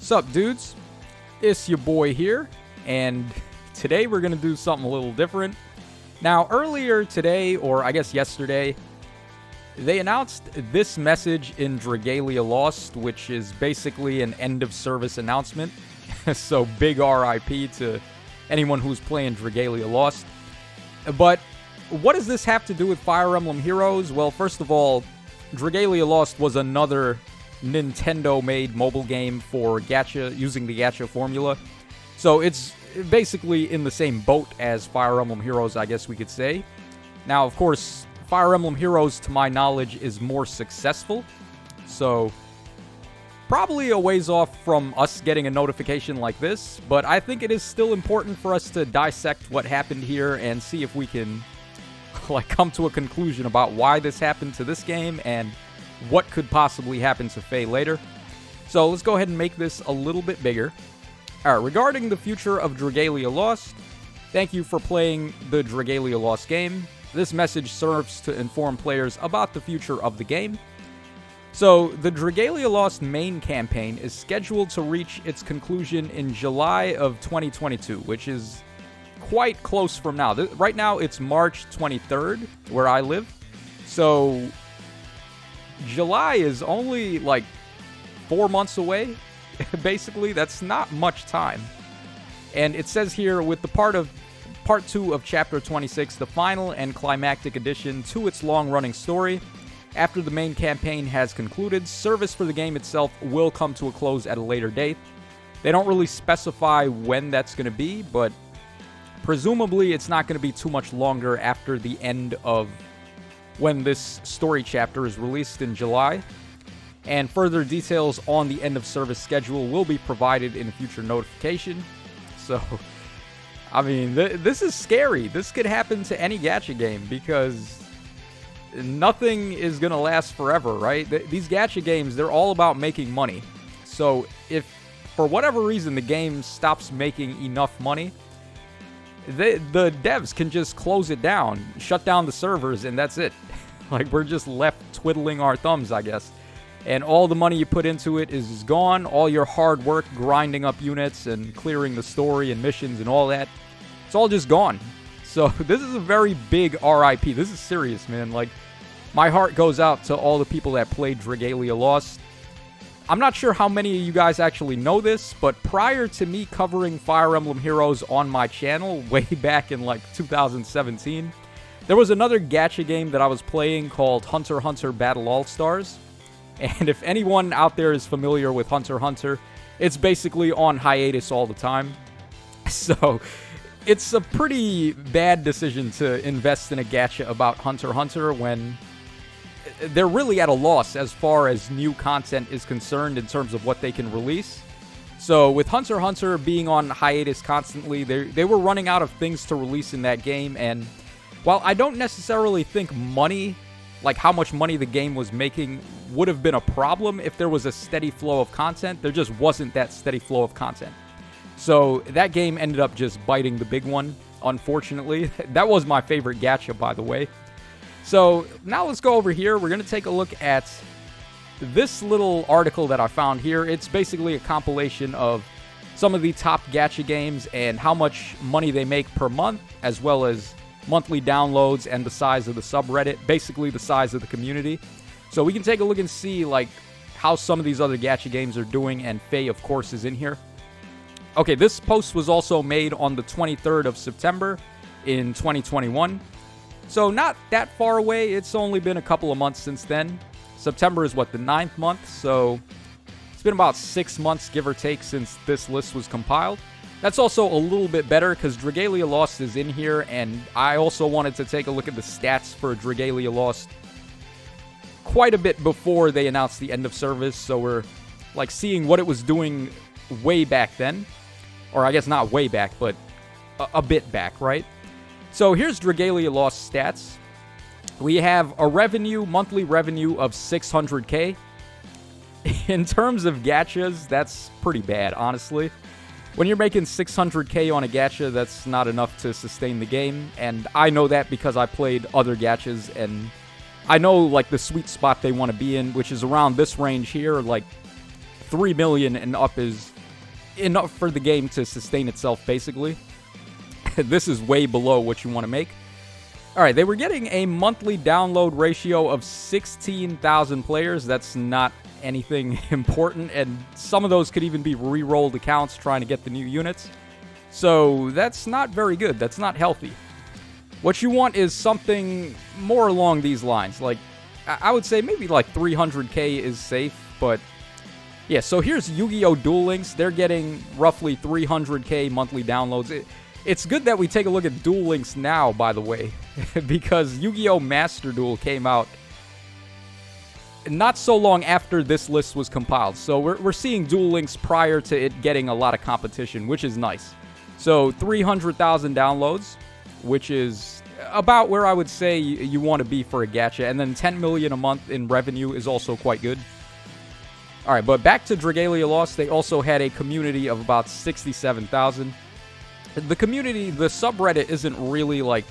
Sup, dudes? It's your boy here, and today we're going to do something a little different. Now, earlier today, or I guess yesterday, they announced this message in Dragalia Lost, which is basically an end-of-service announcement. So, big RIP to anyone who's playing Dragalia Lost. But what does this have to do with Fire Emblem Heroes? Well, first of all, Dragalia Lost was another Nintendo-made mobile game for gacha, using the gacha formula. So it's basically in the same boat as Fire Emblem Heroes, I guess we could say. Now, of course, Fire Emblem Heroes, to my knowledge, is more successful. So probably a ways off from us getting a notification like this, but I think it is still important for us to dissect what happened here and see if we can come to a conclusion about why this happened to this game and what could possibly happen to Faye later. So let's go ahead and make this a little bit bigger. Alright, regarding the future of Dragalia Lost, thank you for playing the Dragalia Lost game. This message serves to inform players about the future of the game. So, the Dragalia Lost main campaign is scheduled to reach its conclusion in July of 2022, which is quite close from now. Right now, it's March 23rd, where I live. So, July is only, 4 months away, basically. That's not much time. And it says here, with the Part 2 of Chapter 26, the final and climactic addition to its long-running story. After the main campaign has concluded, service for the game itself will come to a close at a later date. They don't really specify when that's going to be, but presumably it's not going to be too much longer after the end of when this story chapter is released in July. And further details on the end of service schedule will be provided in a future notification. So, I mean, this is scary. This could happen to any gacha game because nothing is going to last forever, right? These gacha games, they're all about making money. So if, for whatever reason, the game stops making enough money, the devs can just close it down, shut down the servers, and that's it. We're just left twiddling our thumbs, I guess. And all the money you put into it is gone. All your hard work grinding up units and clearing the story and missions and all that, it's all just gone. So this is a very big RIP. This is serious, man. My heart goes out to all the people that played Dragalia Lost. I'm not sure how many of you guys actually know this, but prior to me covering Fire Emblem Heroes on my channel, way back in 2017, there was another gacha game that I was playing called Hunter x Hunter Battle All-Stars. And if anyone out there is familiar with Hunter x Hunter, it's basically on hiatus all the time. So it's a pretty bad decision to invest in a gacha about Hunter x Hunter when they're really at a loss as far as new content is concerned in terms of what they can release. So with Hunter x Hunter being on hiatus constantly, they were running out of things to release in that game. And while I don't necessarily think money, how much money the game was making, would have been a problem if there was a steady flow of content, there just wasn't that steady flow of content. So that game ended up just biting the big one, unfortunately. That was my favorite gacha, by the way. So now let's go over here. We're going to take a look at this little article that I found here. It's basically a compilation of some of the top gacha games and how much money they make per month, as well as monthly downloads and the size of the subreddit, basically the size of the community. So we can take a look and see how some of these other gacha games are doing, and Faye, of course, is in here. Okay, this post was also made on the 23rd of September in 2021. So not that far away. It's only been a couple of months since then. September is the 9th month, so it's been about 6 months, give or take, since this list was compiled. That's also a little bit better because Dragalia Lost is in here, and I also wanted to take a look at the stats for Dragalia Lost quite a bit before they announced the end of service, so we're seeing what it was doing way back then. Or I guess not way back, but a bit back, right? So here's Dragalia Lost stats. We have a monthly revenue of 600k. In terms of gachas, that's pretty bad, honestly. When you're making 600k on a gacha, that's not enough to sustain the game. And I know that because I played other gachas, and I know the sweet spot they want to be in, which is around this range here. 3 million and up is enough for the game to sustain itself, basically. This is way below what you want to make. All right, they were getting a monthly download ratio of 16,000 players. That's not anything important, and some of those could even be re-rolled accounts trying to get the new units. So that's not very good. That's not healthy. What you want is something more along these lines. Like, I would say maybe like 300k is safe, but yeah, so here's Yu-Gi-Oh! Duel Links. They're getting roughly 300k monthly downloads. It's good that we take a look at Duel Links now, by the way, because Yu-Gi-Oh! Master Duel came out not so long after this list was compiled. So we're seeing Duel Links prior to it getting a lot of competition, which is nice. So 300,000 downloads, which is about where I would say you want to be for a gacha. And then 10 million a month in revenue is also quite good. All right, but back to Dragalia Lost. They also had a community of about 67,000. The community, the subreddit, isn't really like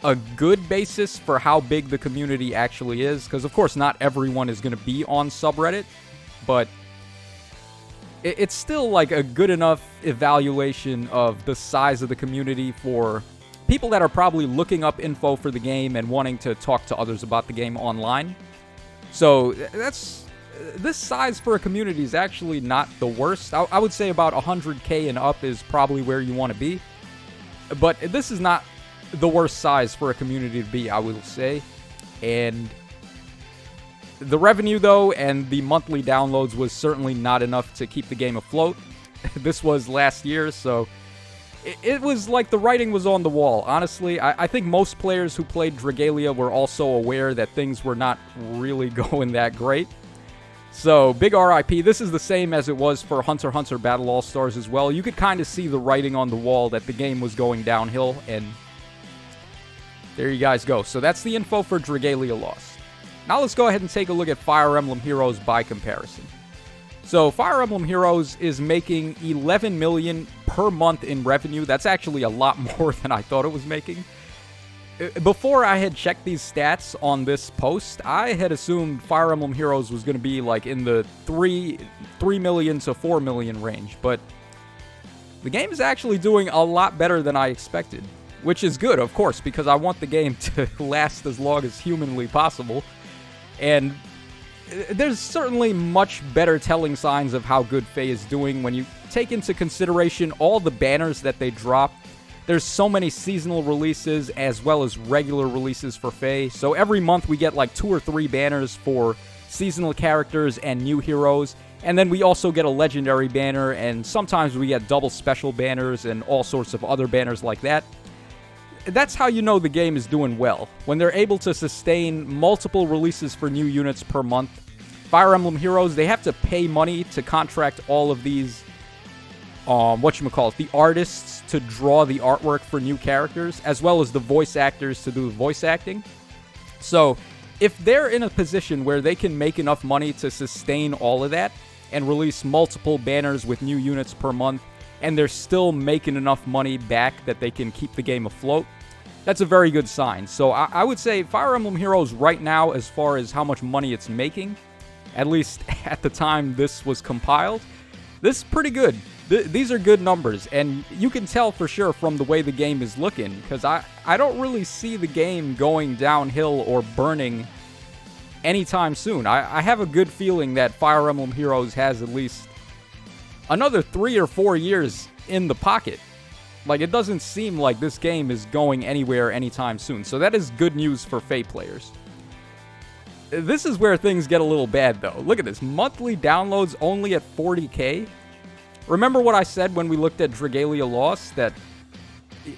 a good basis for how big the community actually is, because of course not everyone is going to be on subreddit, but it's still like a good enough evaluation of the size of the community for people that are probably looking up info for the game and wanting to talk to others about the game online. So this size for a community is actually not the worst. I would say about 100k and up is probably where you want to be. But this is not the worst size for a community to be, I will say. And the revenue, though, and the monthly downloads was certainly not enough to keep the game afloat. This was last year, so it was like the writing was on the wall. Honestly, I think most players who played Dragalia were also aware that things were not really going that great. So, big RIP. This is the same as it was for Hunter x Hunter Battle All-Stars as well. You could kind of see the writing on the wall that the game was going downhill, and there you guys go. So that's the info for Dragalia Lost. Now let's go ahead and take a look at Fire Emblem Heroes by comparison. So Fire Emblem Heroes is making 11 million per month in revenue. That's actually a lot more than I thought it was making. Before I had checked these stats on this post, I had assumed Fire Emblem Heroes was going to be like in the 3 million to 4 million range, but the game is actually doing a lot better than I expected, which is good, of course, because I want the game to last as long as humanly possible. And there's certainly much better telling signs of how good FEH is doing when you take into consideration all the banners that they drop. There's so many seasonal releases as well as regular releases for FEH. So every month we get like 2 or 3 banners for seasonal characters and new heroes. And then we also get a legendary banner, and sometimes we get double special banners and all sorts of other banners like that. That's how you know the game is doing well, when they're able to sustain multiple releases for new units per month. Fire Emblem Heroes, they have to pay money to contract all of these, the artists to draw the artwork for new characters, as well as the voice actors to do the voice acting. So, if they're in a position where they can make enough money to sustain all of that, and release multiple banners with new units per month, and they're still making enough money back that they can keep the game afloat, that's a very good sign. So I would say Fire Emblem Heroes right now, as far as how much money it's making, at least at the time this was compiled, this is pretty good. These are good numbers, and you can tell for sure from the way the game is looking, because I don't really see the game going downhill or burning anytime soon. I have a good feeling that Fire Emblem Heroes has at least another 3 or 4 years in the pocket. Like, it doesn't seem like this game is going anywhere anytime soon. So that is good news for FEH players. This is where things get a little bad, though. Look at this. Monthly downloads only at 40k. Remember what I said when we looked at Dragalia Lost? That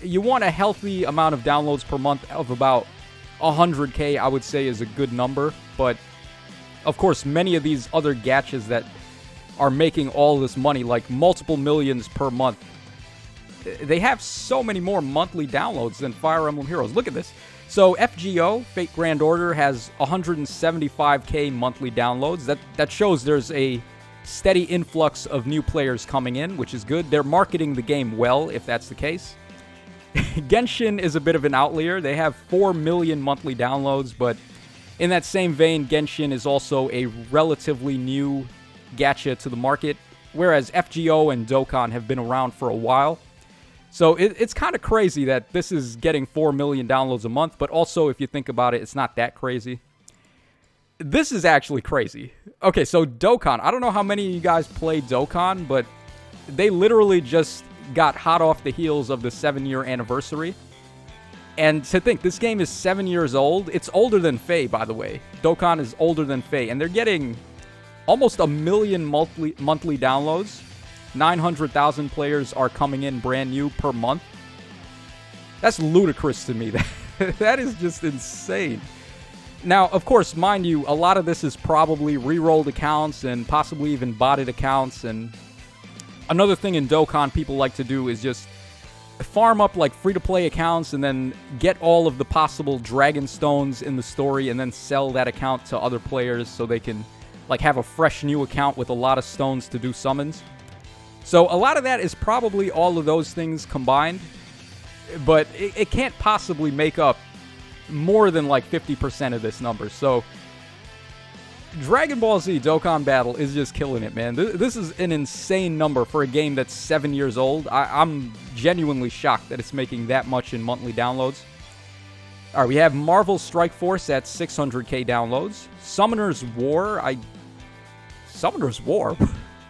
you want a healthy amount of downloads per month of about 100k, I would say, is a good number. But, of course, many of these other gachas that are making all this money, like multiple millions per month, they have so many more monthly downloads than Fire Emblem Heroes. Look at this. So FGO, Fate Grand Order, has 175k monthly downloads. That shows there's a steady influx of new players coming in, which is good. They're marketing the game well, if that's the case. Genshin is a bit of an outlier. They have 4 million monthly downloads, but in that same vein, Genshin is also a relatively new gacha to the market. whereas FGO and Dokkan have been around for a while. So it's kind of crazy that this is getting 4 million downloads a month, but also if you think about it, it's not that crazy. This is actually crazy. Okay, so Dokkan. I don't know how many of you guys play Dokkan, but they literally just got hot off the heels of the 7-year anniversary. And to think, this game is 7 years old. It's older than FEH, by the way. Dokkan is older than FEH, and they're getting almost 1 million monthly downloads. 900,000 players are coming in brand new per month. That's ludicrous to me. That is just insane. Now, of course, mind you, a lot of this is probably re-rolled accounts and possibly even botted accounts. And another thing in Dokkan people like to do is just farm up like free-to-play accounts and then get all of the possible dragon stones in the story and then sell that account to other players so they can like have a fresh new account with a lot of stones to do summons. So a lot of that is probably all of those things combined, but it can't possibly make up more than like 50% of this number. So Dragon Ball Z Dokkan Battle is just killing it, man. This is an insane number for a game that's 7 years old. I'm genuinely shocked that it's making that much in monthly downloads. All right, we have Marvel Strike Force at 600k downloads. Summoner's War. Summoner's War?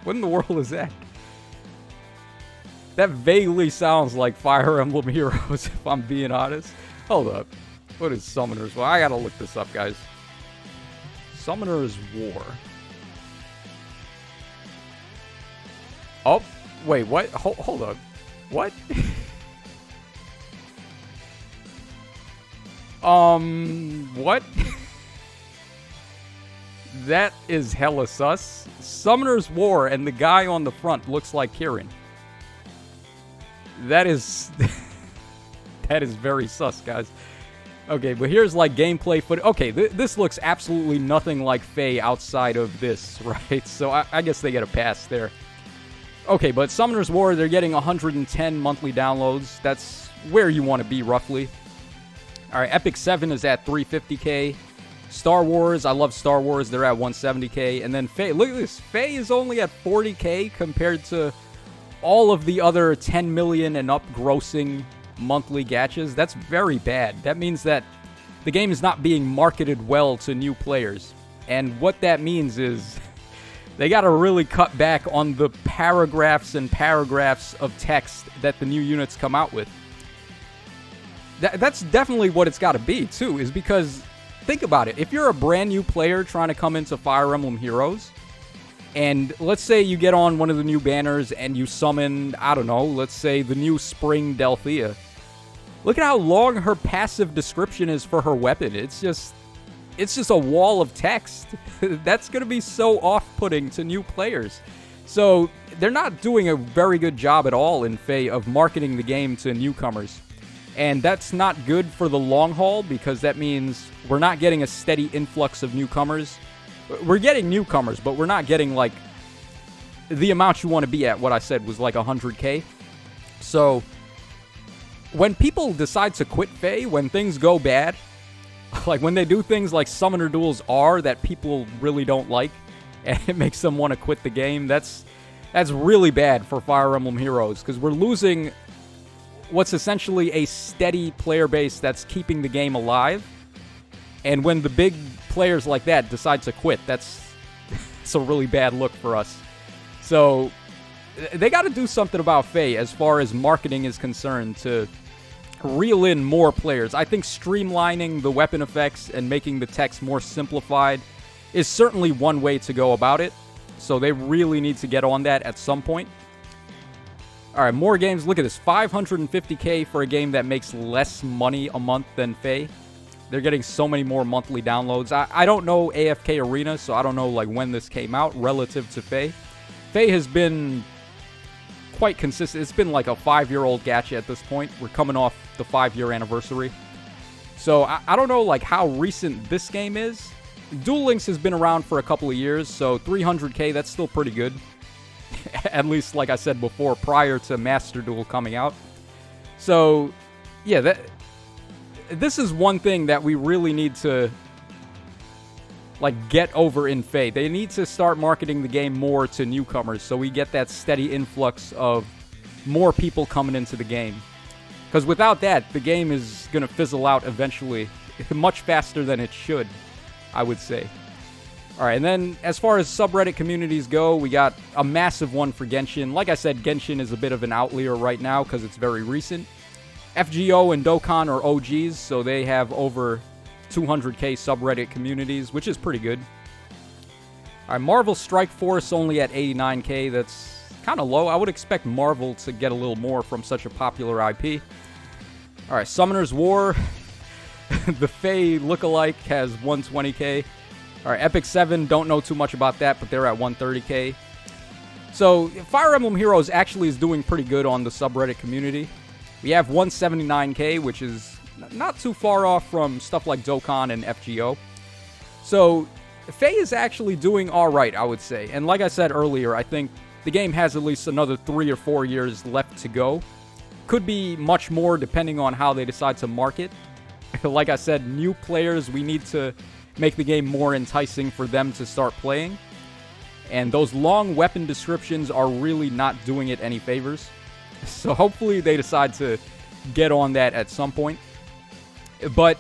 What in the world is that? That vaguely sounds like Fire Emblem Heroes, if I'm being honest. Hold up. What is Summoner's War? I gotta look this up, guys. Summoner's War. Oh, wait, what? Hold up. What? What? That is hella sus. Summoner's War, and the guy on the front looks like Kirin. That is... that is very sus, guys. Okay, but here's like gameplay footage. Okay, this looks absolutely nothing like FEH outside of this, right? So I guess they get a pass there. Okay, but Summoner's War, they're getting 110 monthly downloads. That's where you want to be, roughly. All right, Epic 7 is at 350k. Star Wars, I love Star Wars. They're at 170k. And then FEH, look at this. FEH is only at 40k compared to all of the other 10 million and up grossing monthly gachas. That's very bad. That means that the game is not being marketed well to new players. And what that means is they got to really cut back on the paragraphs and paragraphs of text that the new units come out with. That's definitely what it's got to be, too, is because, think about it. If you're a brand new player trying to come into Fire Emblem Heroes, and let's say you get on one of the new banners and you summon, I don't know, let's say the new Spring Delphia. Look at how long her passive description is for her weapon. It's just a wall of text. That's going to be so off-putting to new players. So they're not doing a very good job at all in FEH of marketing the game to newcomers. And that's not good for the long haul because that means we're not getting a steady influx of newcomers. We're getting newcomers, but we're not getting, like, the amount you want to be at. What I said was, like, 100k. So when people decide to quit FEH, when things go bad, like when they do things like Summoner Duels R that people really don't like, and it makes them want to quit the game, that's really bad for Fire Emblem Heroes, because we're losing what's essentially a steady player base that's keeping the game alive. And when the big players like that decide to quit, it's a really bad look for us. So they got to do something about FEH as far as marketing is concerned to reel in more players. I think streamlining the weapon effects and making the text more simplified is certainly one way to go about it. So they really need to get on that at some point. All right, more games. Look at this. 550k for a game that makes less money a month than FEH. They're getting so many more monthly downloads. I don't know AFK Arena, so I don't know like when this came out relative to FEH. FEH has been quite consistent. It's been like a 5-year-old gacha at this point. We're coming off the 5-year anniversary. So I don't know like how recent this game is. Duel Links has been around for a couple of years, so 300k, that's still pretty good. At least, like I said before, prior to Master Duel coming out. So, yeah, this is one thing that we really need to like get over in FEH. They need to start marketing the game more to newcomers so we get that steady influx of more people coming into the game. Because without that, the game is going to fizzle out eventually, much faster than it should, I would say. Alright, and then as far as subreddit communities go, we got a massive one for Genshin. Like I said, Genshin is a bit of an outlier right now because it's very recent. FGO and Dokkan are OGs, so they have over 200k subreddit communities, which is pretty good. Alright, Marvel Strike Force only at 89k. That's kind of low. I would expect Marvel to get a little more from such a popular IP. Alright, Summoner's War. The FEH lookalike has 120k. Alright, Epic 7, don't know too much about that, but they're at 130k. So, Fire Emblem Heroes actually is doing pretty good on the subreddit community. We have 179k, which is not too far off from stuff like Dokkan and FGO. So, FEH is actually doing alright, I would say. And like I said earlier, I think the game has at least another 3 or 4 years left to go. Could be much more depending on how they decide to market. Like I said, new players, we need to make the game more enticing for them to start playing. And those long weapon descriptions are really not doing it any favors. So hopefully they decide to get on that at some point. But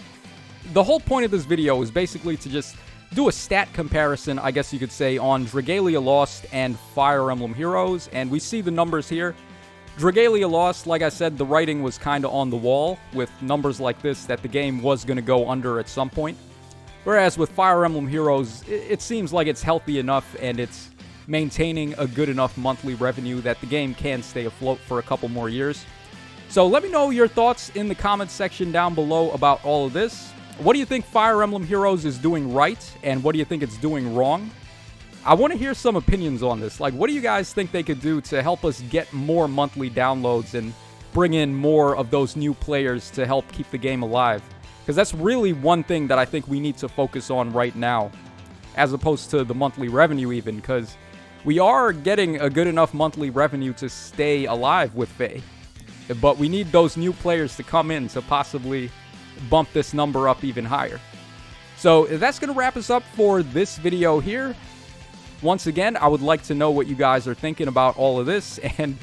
the whole point of this video is basically to just do a stat comparison, I guess you could say, on Dragalia Lost and Fire Emblem Heroes. And we see the numbers here. Dragalia Lost, like I said, the writing was kind of on the wall with numbers like this that the game was going to go under at some point. Whereas with Fire Emblem Heroes, it seems like it's healthy enough and it's maintaining a good enough monthly revenue that the game can stay afloat for a couple more years. So let me know your thoughts in the comments section down below about all of this. What do you think Fire Emblem Heroes is doing right, and what do you think it's doing wrong? I want to hear some opinions on this. Like, what do you guys think they could do to help us get more monthly downloads and bring in more of those new players to help keep the game alive? Because that's really one thing that I think we need to focus on right now, as opposed to the monthly revenue even, because we are getting a good enough monthly revenue to stay alive with FEH. But we need those new players to come in to possibly bump this number up even higher. So that's going to wrap us up for this video here. Once again, I would like to know what you guys are thinking about all of this. And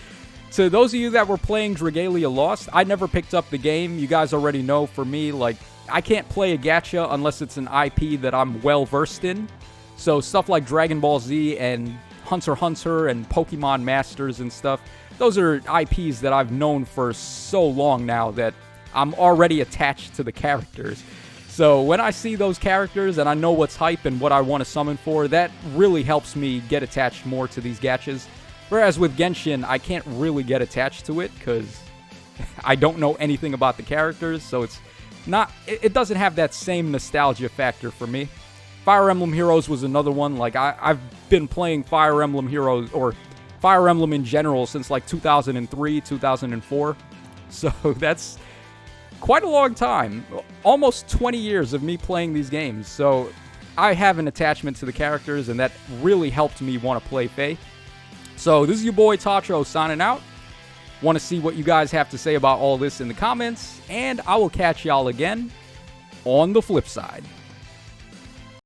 to those of you that were playing Dragalia Lost, I never picked up the game. You guys already know for me, like, I can't play a gacha unless it's an IP that I'm well versed in. So stuff like Dragon Ball Z and Hunter x Hunter and Pokemon Masters and stuff, those are IPs that I've known for so long now that I'm already attached to the characters. So when I see those characters and I know what's hype and what I want to summon for, that really helps me get attached more to these gachas. Whereas with Genshin, I can't really get attached to it because I don't know anything about the characters, so it doesn't have that same nostalgia factor for me. Fire Emblem Heroes was another one. Like, I've been playing Fire Emblem Heroes, or Fire Emblem in general, since like 2003, 2004. So that's quite a long time. Almost 20 years of me playing these games. So I have an attachment to the characters, and that really helped me want to play FEH. So this is your boy Tacho signing out. Want to see what you guys have to say about all this in the comments, and I will catch y'all again on the flip side.